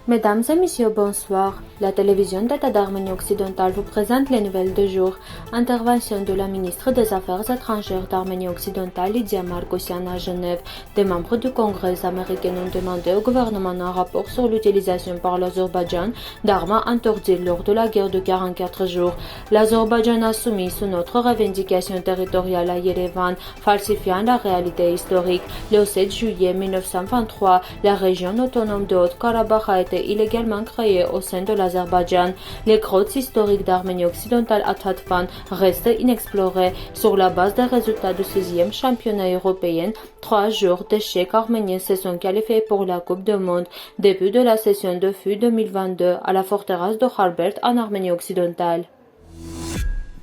Mesdames et messieurs, bonsoir. La télévision d'État d'Arménie occidentale vous présente les nouvelles du jour. Intervention de la ministre des Affaires étrangères d'Arménie occidentale, Lydia Margossian, à Genève. Des membres du Congrès américain ont demandé au gouvernement un rapport sur l'utilisation par l'Azerbaïdjan d'armes interdites lors de la guerre de 44 jours. L'Azerbaïdjan a soumis sous notre revendication territoriale à Yerevan, falsifiant la réalité historique. Le 7 juillet 1923, la région autonome de Haute-Karabakh a été illégalement créée au sein de l'Azerbaïdjan. Les grottes historiques d'Arménie occidentale à Tatvan restent inexplorées. Sur la base des résultats du 6e championnat européen, 3 jours d'échecs arméniens se sont qualifiés pour la Coupe du Monde. Début de la session de FU 2022 à la forteresse de Kharbert en Arménie occidentale.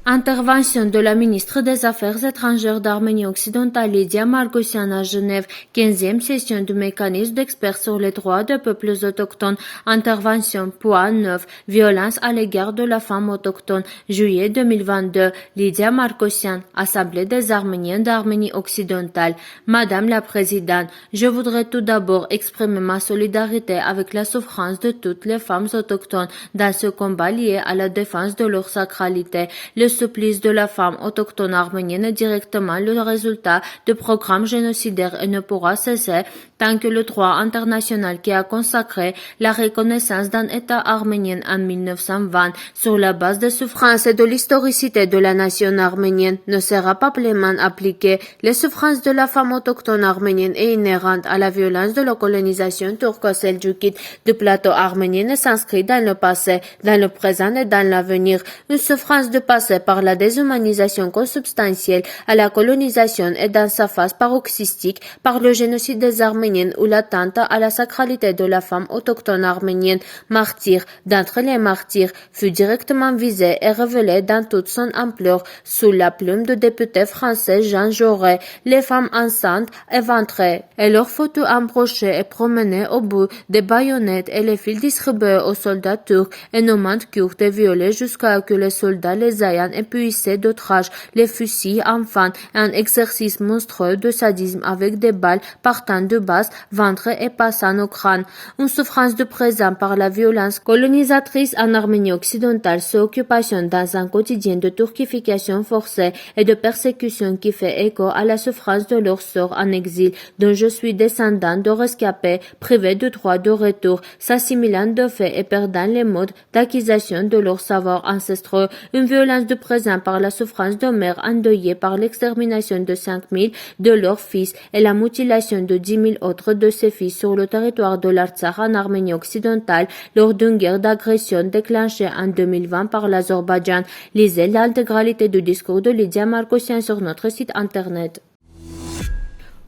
Intervention de la ministre des Affaires étrangères d'Arménie occidentale, Lydia Margossian, à Genève, 15e session du mécanisme d'experts sur les droits des peuples autochtones. Intervention point 9, violence à l'égard de la femme autochtone, juillet 2022. Lydia Margossian, Assemblée des Arméniens d'Arménie occidentale. Madame la Présidente, je voudrais tout d'abord exprimer ma solidarité avec la souffrance de toutes les femmes autochtones dans ce combat lié à la défense de leur sacralité. Le supplice de la femme autochtone arménienne est directement le résultat de programmes génocidaires et ne pourra cesser tant que le droit international qui a consacré la reconnaissance d'un État arménien en 1920 sur la base des souffrances et de l'historicité de la nation arménienne ne sera pas pleinement appliqué. Les souffrances de la femme autochtone arménienne est inhérente à la violence de la colonisation turco-seldjoukide du plateau arménien et s'inscrit dans le passé, dans le présent et dans l'avenir. Une souffrance de passé par la déshumanisation consubstantielle à la colonisation et dans sa phase paroxystique par le génocide des Arméniennes ou l'atteinte à la sacralité de la femme autochtone arménienne, martyr d'entre les martyrs, fut directement visée et révélée dans toute son ampleur sous la plume du député français Jean Jaurès. Les femmes enceintes, éventrées et leurs photos embrochées et promenées au bout des baïonnettes et les fils distribués aux soldats turcs et nos mains kurdes et violées jusqu'à ce que les soldats les aient épuisés d'outrage, les fusils enfants, un exercice monstrueux de sadisme avec des balles partant du bas, ventre et passant au crâne. Une souffrance de présent par la violence colonisatrice en Arménie occidentale, sous occupation dans un quotidien de turquification forcée et de persécution qui fait écho à la souffrance de leur sort en exil, dont je suis descendant de rescapés, privés du droit de retour, s'assimilant de fait et perdant les modes d'acquisition de leur savoir ancestraux. Une violence de présent par la souffrance de mères endeuillées par l'extermination de 5000 de leurs fils et la mutilation de 10 000 autres de ses fils sur le territoire de l'Artsakh en Arménie occidentale lors d'une guerre d'agression déclenchée en 2020 par l'Azerbaïdjan. Lisez l'intégralité du discours de Lydia Margossian sur notre site internet.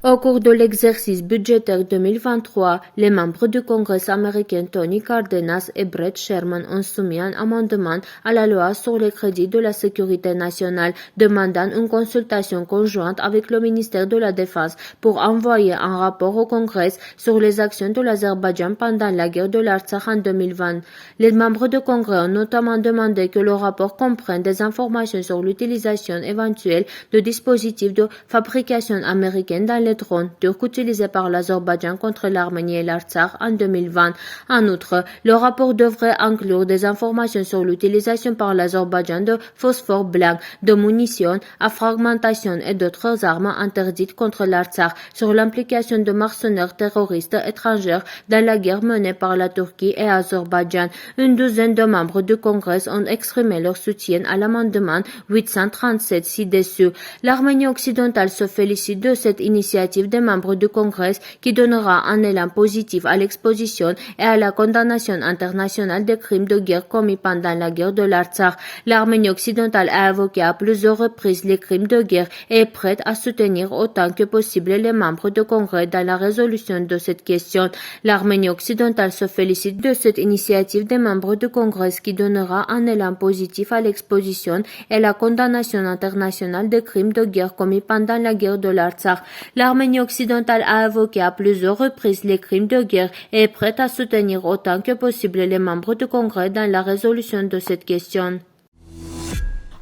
Au cours de l'exercice budgétaire 2023, les membres du Congrès américain Tony Cardenas et Brett Sherman ont soumis un amendement à la loi sur les crédits de la sécurité nationale, demandant une consultation conjointe avec le ministère de la Défense pour envoyer un rapport au Congrès sur les actions de l'Azerbaïdjan pendant la guerre de l'Artsakh en 2020. Les membres du Congrès ont notamment demandé que le rapport comprenne des informations sur l'utilisation éventuelle de dispositifs de fabrication américaine dans les drones turcs utilisés par l'Azerbaïdjan contre l'Arménie et l'Artsakh en 2020. En outre, le rapport devrait inclure des informations sur l'utilisation par l'Azerbaïdjan de phosphore blanc, de munitions à fragmentation et d'autres armes interdites contre l'Artsakh, sur l'implication de mercenaires terroristes étrangers dans la guerre menée par la Turquie et l'Azerbaïdjan. Une douzaine de membres du Congrès ont exprimé leur soutien à l'amendement 837 ci-dessus. L'Arménie occidentale se félicite de cette initiative des membres du Congrès qui donnera un élan positif à l'exposition et à la condamnation internationale des crimes de guerre commis pendant la guerre de l'Artsakh. L'Arménie occidentale a évoqué à plusieurs reprises les crimes de guerre et est prête à soutenir autant que possible les membres du Congrès dans la résolution de cette question. L'Arménie occidentale se félicite de cette initiative des membres du Congrès qui donnera un élan positif à l'exposition et à la condamnation internationale des crimes de guerre commis pendant la guerre de l'Artsakh. L'Arménie occidentale a évoqué à plusieurs reprises les crimes de guerre et est prête à soutenir autant que possible les membres du Congrès dans la résolution de cette question.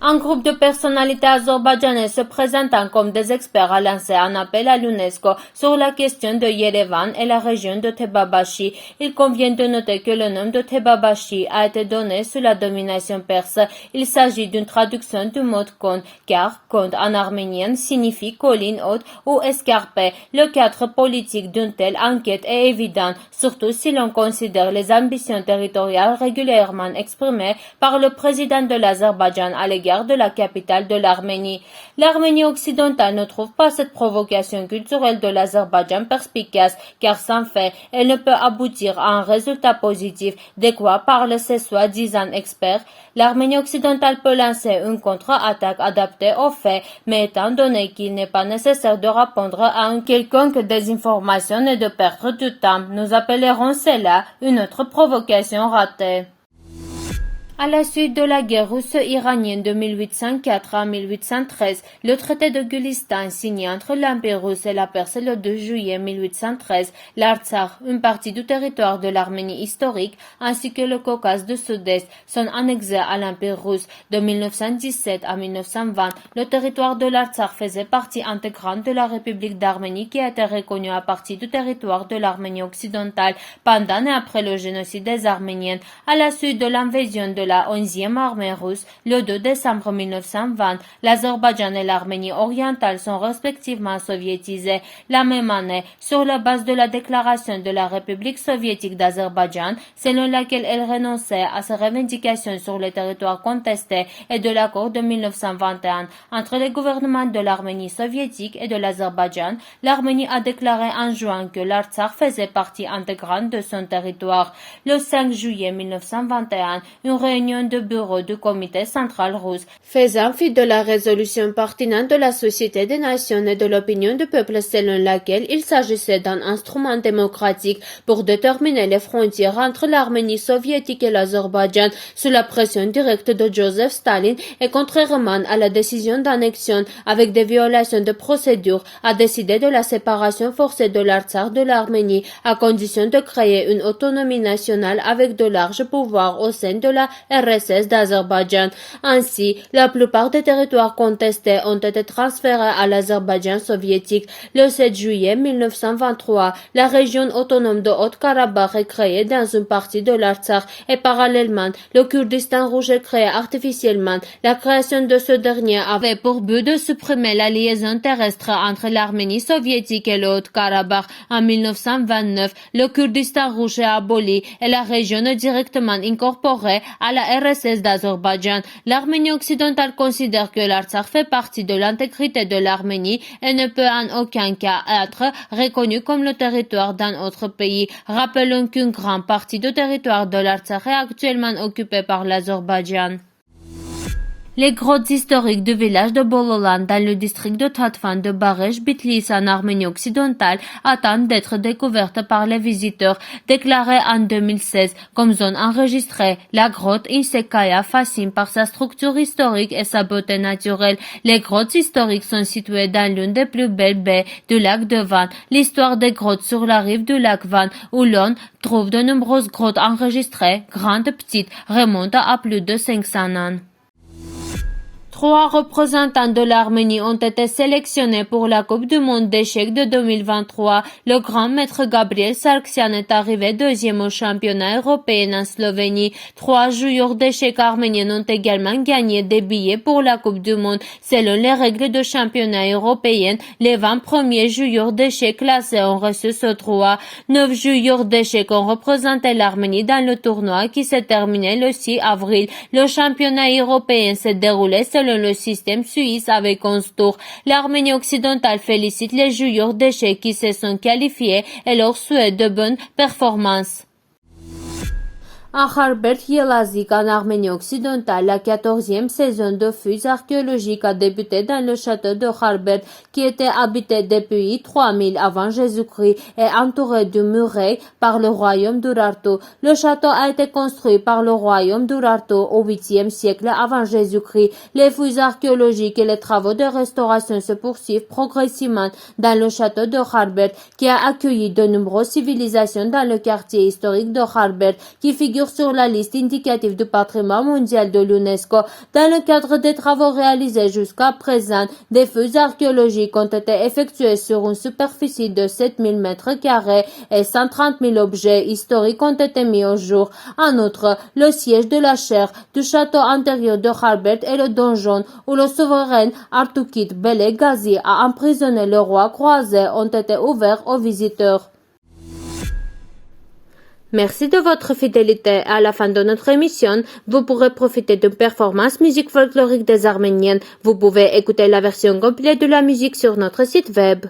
Un groupe de personnalités azerbaïdjanaises se présentant comme des experts a lancé un appel à l'UNESCO sur la question de Yerevan et la région de Tebabashi. Il convient de noter que le nom de Tebabashi a été donné sous la domination perse. Il s'agit d'une traduction du mot Kond, car Kond en arménien signifie colline haute ou escarpée. Le cadre politique d'une telle enquête est évident, surtout si l'on considère les ambitions territoriales régulièrement exprimées par le président de l'Azerbaïdjan à l'égard de la capitale de l'Arménie. L'Arménie occidentale ne trouve pas cette provocation culturelle de l'Azerbaïdjan perspicace, car sans fait, elle ne peut aboutir à un résultat positif, de quoi parlent ces soi-disant experts. L'Arménie occidentale peut lancer une contre-attaque adaptée aux faits, mais étant donné qu'il n'est pas nécessaire de répondre à une quelconque désinformation et de perdre du temps, nous appellerons cela une autre provocation ratée. À la suite de la guerre russo-iranienne de 1804 à 1813, le traité de Gulistan signé entre l'Empire russe et la Perse le 2 juillet 1813, l'Artsakh, une partie du territoire de l'Arménie historique, ainsi que le Caucase du Sud-Est, sont annexés à l'Empire russe. De 1917 à 1920, le territoire de l'Artsakh faisait partie intégrante de la République d'Arménie qui a été reconnue à partir du territoire de l'Arménie occidentale pendant et après le génocide des Arméniens. À la suite de l'invasion de la 11e armée russe, le 2 décembre 1920, l'Azerbaïdjan et l'Arménie orientale sont respectivement soviétisées. La même année, sur la base de la déclaration de la République soviétique d'Azerbaïdjan, selon laquelle elle renonçait à ses revendications sur les territoires contestés, et de l'accord de 1921 entre les gouvernements de l'Arménie soviétique et de l'Azerbaïdjan, l'Arménie a déclaré en juin que l'Artsakh faisait partie intégrante de son territoire. Le 5 juillet 1921, une réunion de bureau du comité central russe, faisant fi de la résolution pertinente de la Société des Nations et de l'opinion du peuple selon laquelle il s'agissait d'un instrument démocratique pour déterminer les frontières entre l'Arménie soviétique et l'Azerbaïdjan sous la pression directe de Joseph Staline et contrairement à la décision d'annexion avec des violations de procédure, a décidé de la séparation forcée de l'Artsakh de l'Arménie à condition de créer une autonomie nationale avec de larges pouvoirs au sein de la RSS d'Azerbaïdjan. Ainsi, la plupart des territoires contestés ont été transférés à l'Azerbaïdjan soviétique. Le 7 juillet 1923, la région autonome de Haut-Karabakh est créée dans une partie de l'Artsakh et parallèlement, le Kurdistan rouge est créé artificiellement. La création de ce dernier avait pour but de supprimer la liaison terrestre entre l'Arménie soviétique et le Haut-Karabakh. En 1929, le Kurdistan rouge est aboli et la région est directement incorporée à la RSS d'Azerbaïdjan. L'Arménie occidentale considère que l'Artsakh fait partie de l'intégrité de l'Arménie et ne peut en aucun cas être reconnu comme le territoire d'un autre pays. Rappelons qu'une grande partie du territoire de l'Artsakh est actuellement occupée par l'Azerbaïdjan. Les grottes historiques du village de Bololan dans le district de Tatvan de Baresh-Bitlis en Arménie occidentale attendent d'être découvertes par les visiteurs. Déclarée en 2016 comme zone enregistrée, la grotte Insekaya fascine par sa structure historique et sa beauté naturelle. Les grottes historiques sont situées dans l'une des plus belles baies du lac de Van. L'histoire des grottes sur la rive du lac Van, où l'on trouve de nombreuses grottes enregistrées, grandes et petites, remonte à plus de 500 ans. 3 représentants de l'Arménie ont été sélectionnés pour la Coupe du monde d'échecs de 2023. Le grand maître Gabriel Sargsyan est arrivé deuxième au championnat européen en Slovénie. 3 joueurs d'échecs arméniens ont également gagné des billets pour la Coupe du monde. Selon les règles du championnat européen, les 20 premiers joueurs d'échecs classés ont reçu ce droit. 9 joueurs d'échecs ont représenté l'Arménie dans le tournoi qui s'est terminé le 6 avril. Le championnat européen s'est déroulé selon le système suisse avec 11 tours. L'Arménie occidentale félicite les joueurs d'échecs qui se sont qualifiés et leur souhaite de bonnes performances. À Kharbet Yelazik, en Arménie occidentale, la 14e saison de fouilles archéologiques a débuté dans le château de Kharbet, qui était habité depuis 3000 avant Jésus-Christ et entouré de murailles par le royaume d'Urartu. Le château a été construit par le royaume d'Urartu au 8e siècle avant Jésus-Christ. Les fouilles archéologiques et les travaux de restauration se poursuivent progressivement dans le château de Kharbet, qui a accueilli de nombreuses civilisations dans le quartier historique de Kharbet, qui figure figure sur la liste indicative du patrimoine mondial de l'UNESCO. Dans le cadre des travaux réalisés jusqu'à présent, des fouilles archéologiques ont été effectuées sur une superficie de 7000 mètres carrés et 130 000 objets historiques ont été mis au jour. En outre, le siège de la chaire du château intérieur de Kharbet et le donjon où le souverain Artukid Bele Ghazi a emprisonné le roi croisé ont été ouverts aux visiteurs. Merci de votre fidélité. À la fin de notre émission, vous pourrez profiter d'une performance musique folklorique des Arméniennes. Vous pouvez écouter la version complète de la musique sur notre site web.